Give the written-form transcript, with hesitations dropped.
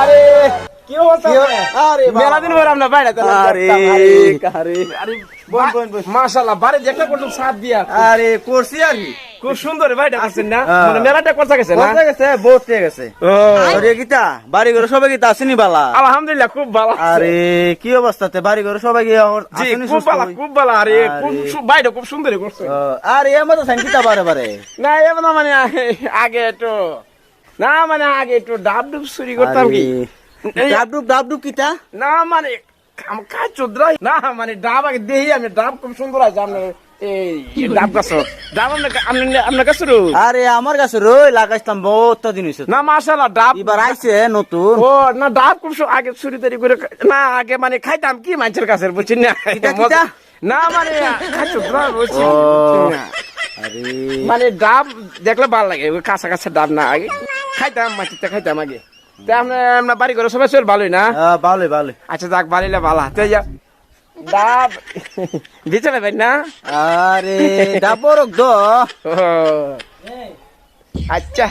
আরে কি অবস্থা? আরে মেলা দিন পর আমরা বাইরে মাশাআল্লাহ বাড়ি দেখতে করলাম সাত দিয়া। আরে করছি আর কি খুব সুন্দর ভাইটা করছেন না, মানে মেলাটা করতে গেছে না? করতে গেছে বহুত ঠিক আছে। আরে গীতা বাড়ি ঘরে সবাই গীতা আসেনি বালা? আলহামদুলিল্লাহ খুব ভালো। আরে কি অবস্থাতে বাড়ি ঘরে সবাই জি খুব ভালো খুব ভালো। আরে খুব ভাইটা খুব সুন্দর করছে। আরে এমন তো গীতা বারে বারে না এমন মানে আগে একটু না মানে আগে একটু ডাব ডুব চুরি করতাম কি। ডাবডুব কিতা না মানে কাজ চোদ্রাই না মানে ডাব আগে দেহি আমি ডাব খুব সুন্দর আছে আপনার এই ডাব গাছ ডাব আপনার কাছে আরে আমার কাছে রই লাগাইতাম বহুত দিন হইছে না মাশাআল্লাহ ডাব এবার আইছে নতুন। ও না ডাব খুব আগে চুরি তৈরি করে না আগে মানে খাইতাম কি মানুষের কাছে বুঝছেন না না মানে কাজ চোদ্রা বুঝছি আরে মানে ডাব দেখলে ভালো লাগে কাঁচা কাঁচা ডাব না আগে খাইতাম মাটিতে খাইতাম আগে। তা আপনার বাড়ি ঘরে সবাই চল ভালোই না? ভালোই ভালোই। আচ্ছা যাক ভালোইলে ভালো তো ডাব দিতে পারবেন না? আরে ডাব বরক দ ও আচ্ছা